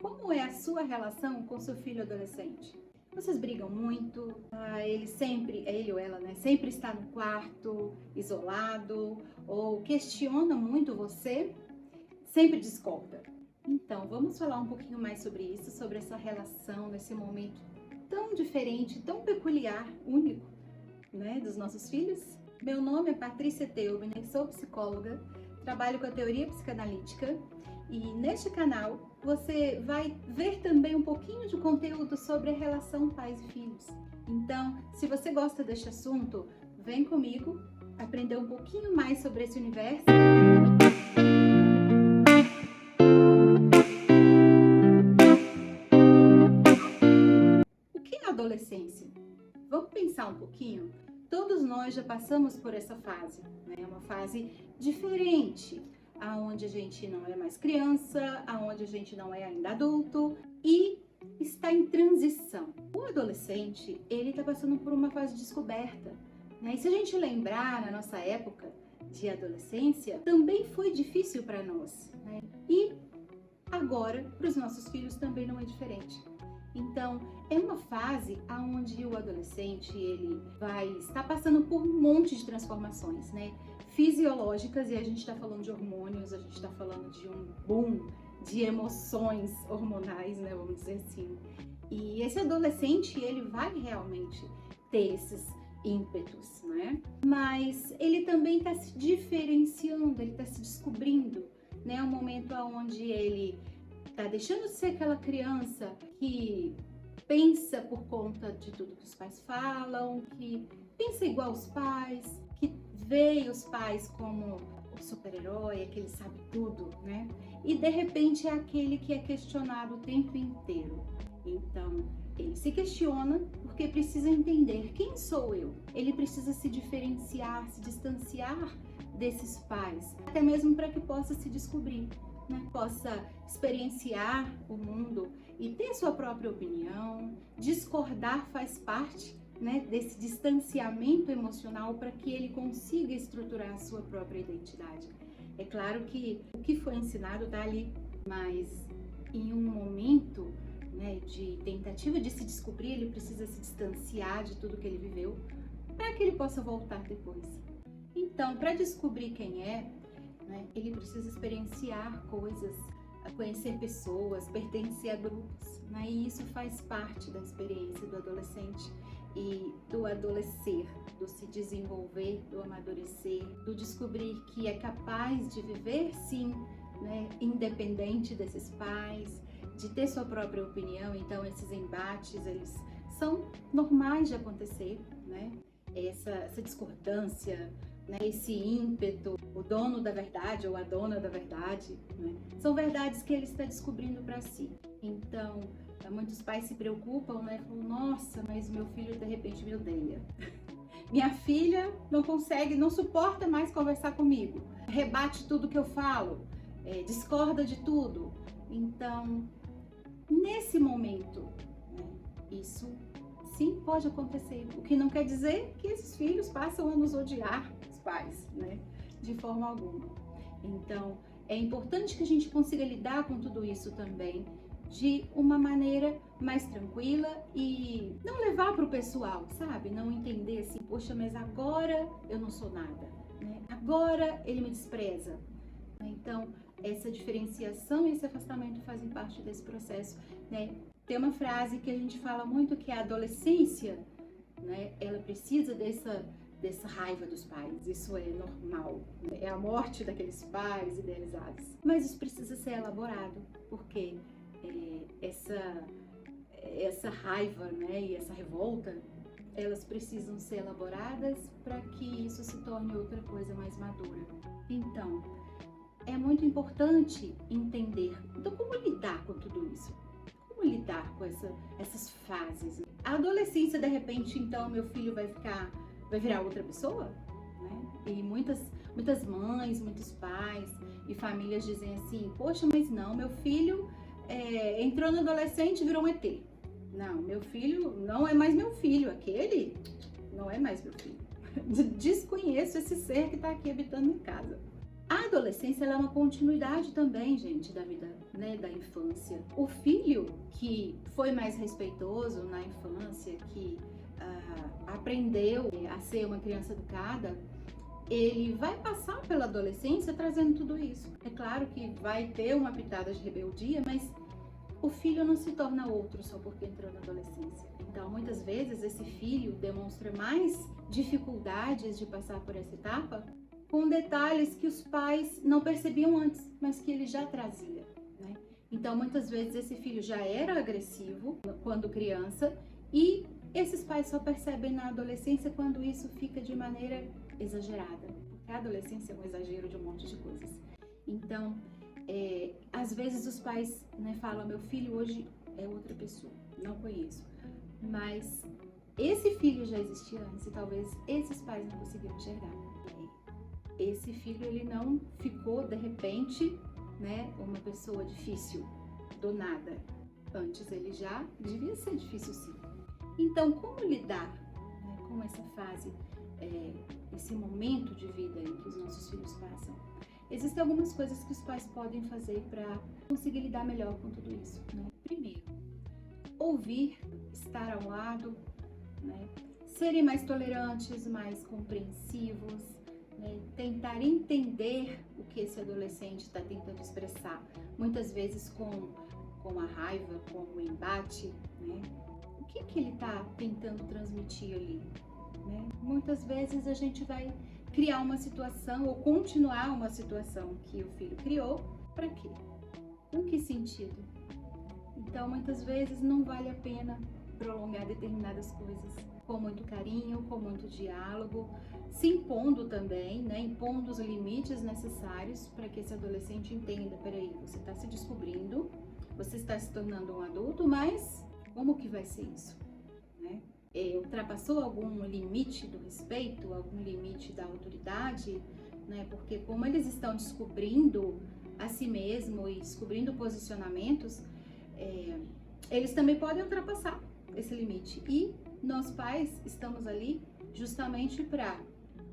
Como é a sua relação com seu filho adolescente? Vocês brigam muito? Ele ou ela, né? Sempre está no quarto, isolado, ou questiona muito você? Sempre discorda? Então, vamos falar um pouquinho mais sobre isso, sobre essa relação nesse momento tão diferente, tão peculiar, único, né, dos nossos filhos? Meu nome é Patrícia Teubner, sou psicóloga, trabalho com a teoria psicanalítica e neste canal você vai ver também um pouquinho de conteúdo sobre a relação pais e filhos. Então, se você gosta deste assunto, vem comigo aprender um pouquinho mais sobre esse universo. O que é a adolescência? Vamos pensar um pouquinho? Todos nós já passamos por essa fase, né? É uma fase diferente, aonde a gente não é mais criança, aonde a gente não é ainda adulto e está em transição. O adolescente, ele está passando por uma fase de descoberta, né? E se a gente lembrar na nossa época de adolescência, também foi difícil para nós, né? E agora, para os nossos filhos também não é diferente. Então, é uma fase onde o adolescente ele vai estar passando por um monte de transformações, né? Fisiológicas, e a gente está falando de hormônios, a gente está falando de um boom de emoções hormonais, né? Vamos dizer assim. E esse adolescente, ele vai realmente ter esses ímpetos, né? Mas ele também está se diferenciando, ele está se descobrindo, né? É um momento onde ele tá deixando de ser aquela criança que pensa por conta de tudo que os pais falam, que pensa igual aos pais, que vê os pais como o super-herói, aquele sabe tudo, né? E de repente é aquele que é questionado o tempo inteiro. Então, ele se questiona porque precisa entender quem sou eu. Ele precisa se diferenciar, se distanciar desses pais, até mesmo para que possa se descobrir. Né, possa experienciar o mundo e ter sua própria opinião. Discordar faz parte, né, desse distanciamento emocional para que ele consiga estruturar a sua própria identidade. É claro que o que foi ensinado está ali, mas em um momento, né, de tentativa de se descobrir, ele precisa se distanciar de tudo que ele viveu para que ele possa voltar depois. Então, para descobrir quem é, né, ele precisa experienciar coisas, conhecer pessoas, pertencer a grupos, né? E isso faz parte da experiência do adolescente e do adolescer, do se desenvolver, do amadurecer, do descobrir que é capaz de viver, sim, né, independente desses pais, de ter sua própria opinião. Então esses embates, eles são normais de acontecer, né? Essa discordância, né, esse ímpeto, o dono da verdade ou a dona da verdade, né, são verdades que ele está descobrindo para si. Então, muitos pais se preocupam, né, falam, nossa, mas meu filho de repente me odeia. Minha filha não consegue, não suporta mais conversar comigo, rebate tudo que eu falo, discorda de tudo. Então, nesse momento, né, isso sim pode acontecer, o que não quer dizer que esses filhos passam a nos odiar, os pais, né? De forma alguma. Então, é importante que a gente consiga lidar com tudo isso também de uma maneira mais tranquila e não levar para o pessoal, sabe? Não entender assim, poxa, mas agora eu não sou nada, né? Agora ele me despreza. Então, essa diferenciação e esse afastamento fazem parte desse processo, né? Tem uma frase que a gente fala muito que é a adolescência, né? Ela precisa dessa raiva dos pais, isso é normal, né? É a morte daqueles pais idealizados. Mas isso precisa ser elaborado, porque essa raiva, né, e essa revolta, elas precisam ser elaboradas para que isso se torne outra coisa mais madura. Então, é muito importante entender, então, como lidar com tudo isso? Como lidar com essas fases? A adolescência, de repente, então, meu filho vai virar outra pessoa? Né? E muitas mães, muitos pais e famílias dizem assim, poxa, mas não, meu filho entrou no adolescente e virou um ET. Não, meu filho não é mais meu filho, aquele não é mais meu filho. Desconheço esse ser que está aqui habitando em casa. A adolescência ela é uma continuidade também, gente, da vida né, da infância. O filho que foi mais respeitoso na infância, que aprendeu a ser uma criança educada, ele vai passar pela adolescência trazendo tudo isso. É claro que vai ter uma pitada de rebeldia, mas o filho não se torna outro só porque entrou na adolescência. Então, muitas vezes, esse filho demonstra mais dificuldades de passar por essa etapa com detalhes que os pais não percebiam antes, mas que ele já trazia, né? Então, muitas vezes, esse filho já era agressivo quando criança e esses pais só percebem na adolescência quando isso fica de maneira exagerada. Porque a adolescência é um exagero de um monte de coisas. Então, às vezes os pais, né, falam, meu filho hoje é outra pessoa, não conheço. Mas esse filho já existia antes e talvez esses pais não conseguiram enxergar. Esse filho, ele não ficou, de repente, né, uma pessoa difícil, do nada. Antes ele já devia ser difícil, sim. Então, como lidar, né, com essa fase, esse momento de vida em que os nossos filhos passam? Existem algumas coisas que os pais podem fazer para conseguir lidar melhor com tudo isso, né? Primeiro, ouvir, estar ao lado, né? Serem mais tolerantes, mais compreensivos, né? Tentar entender o que esse adolescente está tentando expressar, muitas vezes com a raiva, com o embate, né? O que ele está tentando transmitir ali, né? Muitas vezes a gente vai criar uma situação ou continuar uma situação que o filho criou, para quê? Com que sentido? Então, muitas vezes não vale a pena prolongar determinadas coisas com muito carinho, com muito diálogo, se impondo também, né? Impondo os limites necessários para que esse adolescente entenda, peraí, você está se descobrindo, você está se tornando um adulto, mas como que vai ser isso, né? Ultrapassou algum limite do respeito, algum limite da autoridade, né? Porque como eles estão descobrindo a si mesmo e descobrindo posicionamentos, eles também podem ultrapassar esse limite. E nós pais estamos ali justamente para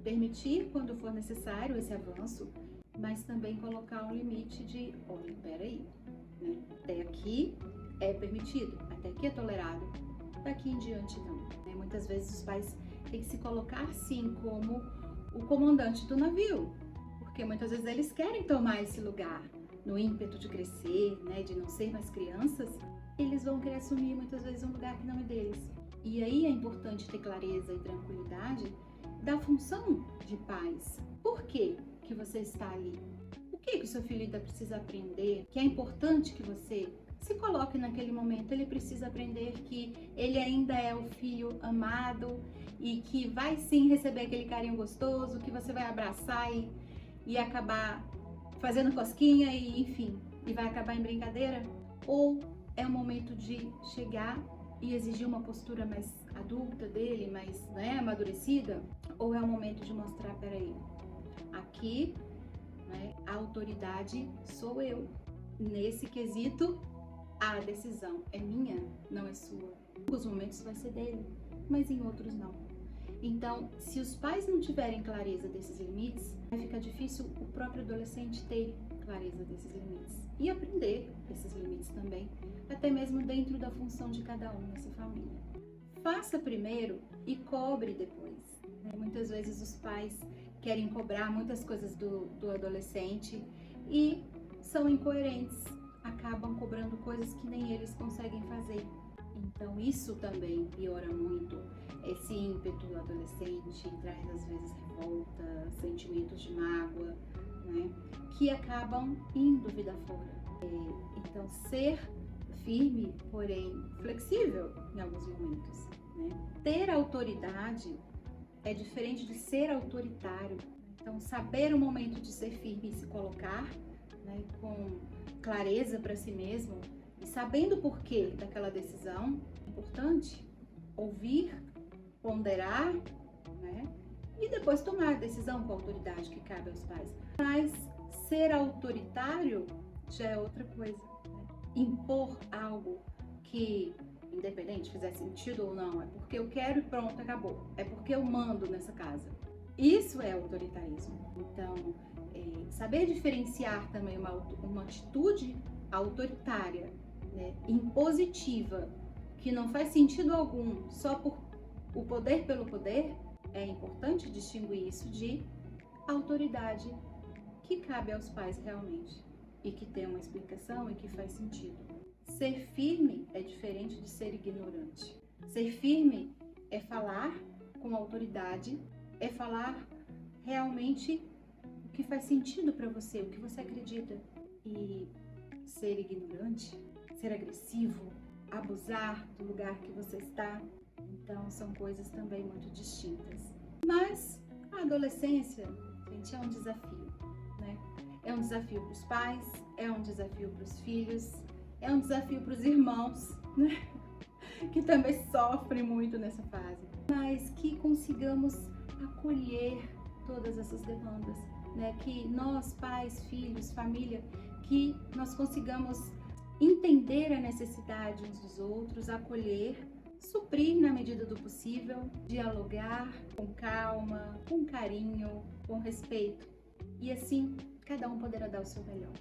permitir, quando for necessário, esse avanço, mas também colocar um limite de, olha, peraí, né? Até aqui é permitido, até aqui é tolerado, daqui em diante não. Muitas vezes os pais têm que se colocar sim como o comandante do navio, porque muitas vezes eles querem tomar esse lugar no ímpeto de crescer, né, de não ser mais crianças, eles vão querer assumir muitas vezes um lugar que não é deles. E aí é importante ter clareza e tranquilidade da função de pais. Por que que você está ali? O que o seu filho ainda precisa aprender? Que é importante que você se coloque naquele momento. Ele precisa aprender que ele ainda é o filho amado e que vai sim receber aquele carinho gostoso, que você vai abraçar e acabar fazendo cosquinha e enfim, e vai acabar em brincadeira? Ou é o momento de chegar e exigir uma postura mais adulta dele, mais, né, amadurecida? Ou é o momento de mostrar, peraí, aqui, né, a autoridade sou eu. Nesse quesito, a decisão é minha, não é sua. Em alguns momentos vai ser dele, mas em outros não. Então, se os pais não tiverem clareza desses limites, vai ficar difícil o próprio adolescente ter clareza desses limites e aprender esses limites também, até mesmo dentro da função de cada um nessa família. Faça primeiro e cobre depois, né? Muitas vezes os pais querem cobrar muitas coisas do adolescente e são incoerentes, acabam cobrando coisas que nem eles conseguem fazer. Então isso também piora muito esse ímpeto do adolescente, traz às vezes revolta, sentimentos de mágoa, né, que acabam indo vida fora. Então ser firme, porém flexível em alguns momentos, né? Ter autoridade é diferente de ser autoritário. Então saber o momento de ser firme e se colocar, né, com clareza para si mesmo e sabendo o porquê daquela decisão, é importante ouvir, ponderar, né, e depois tomar a decisão com a autoridade que cabe aos pais. Mas ser autoritário já é outra coisa, né? Impor algo que, independente fizer sentido ou não, é porque eu quero e pronto, acabou. É porque eu mando nessa casa. Isso é autoritarismo. Então, saber diferenciar também uma atitude autoritária, né, impositiva, que não faz sentido algum só por o poder pelo poder, é importante distinguir isso de autoridade que cabe aos pais realmente e que tem uma explicação e que faz sentido. Ser firme é diferente de ser ignorante. Ser firme é falar com autoridade, é falar realmente o que faz sentido para você, o que você acredita. E ser ignorante, ser agressivo, abusar do lugar que você está, então são coisas também muito distintas. Mas a adolescência, gente, é um desafio, né? É um desafio para os pais, é um desafio para os filhos, é um desafio para os irmãos, né? Que também sofrem muito nessa fase. Mas que consigamos acolher todas essas demandas, né? Que nós, pais, filhos, família, que nós consigamos entender a necessidade uns dos outros, acolher, suprir na medida do possível, dialogar com calma, com carinho, com respeito. E assim, cada um poderá dar o seu melhor.